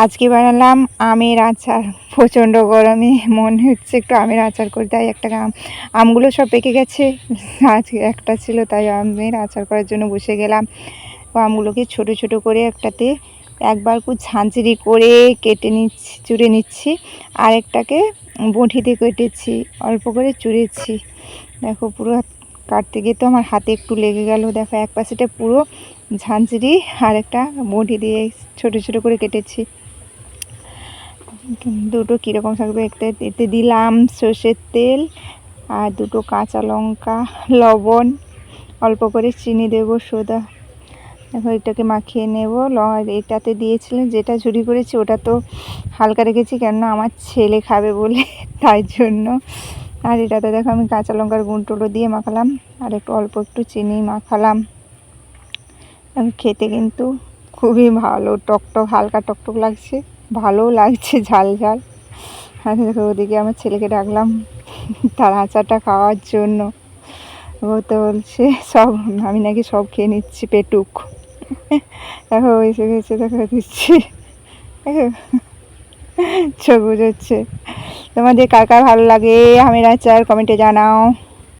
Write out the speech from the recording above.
আজকে বানালাম আমের আচার। প্রচণ্ড গরমে মনে হচ্ছে একটু আমের আচার করে, তাই একটা আমগুলো সব পেকে গেছে, আজকে একটা ছিল, তাই আমের আচার করার জন্য বসে গেলাম। আমগুলোকে ছোট ছোট করে একটাতে একবার খুব ঝাঁঝরি করে কেটে নিচ্ছি, চুড়ে নিচ্ছি, আর একটাকে বঁটিতে কেটেছি, অল্প করে চুড়েছি। দেখো পুরো কাটতে গিয়ে তো আমার হাতে একটু লেগে গেল। দেখো এক পাশেটা পুরো ঝাঁঝরি আর একটা বঁটি দিয়ে ছোট ছোট করে কেটেছি। দুটো কীরকম থাকবে, একটা এতে দিলাম সর্ষের তেল আর দুটো কাঁচা লঙ্কা, লবণ, অল্প করে চিনি দেবো, সোডা। এখন এটাকে মাখিয়ে নেব। এটাতে দিয়েছিলাম যেটা ঝুরি করেছি ওটা তো হালকা রেখেছি, কেননা আমার ছেলে খাবে বলে, তাই জন্য। আর এটাতে দেখো আমি কাঁচা লঙ্কার গুঁড়ো দিয়ে মাখালাম, আর একটু অল্প একটু চিনি মাখালাম। খেতে কিন্তু খুবই ভালো, টকটক, হালকা টকটক লাগছে, ভালোও লাগছে, ঝাল ঝাল। আর দেখো ওদিকে আমার ছেলেকে ডাকলাম তার আচারটা খাওয়ার জন্য। ও তো বলছে সব, আমি নাকি সব খেয়ে নিচ্ছি পেটুক। দেখো এসে গেছে, দেখো দিচ্ছি, চোখ বুঝাচ্ছে। তোমাদের কার কার ভালো লাগে আমের আচার কমেন্টে জানাও।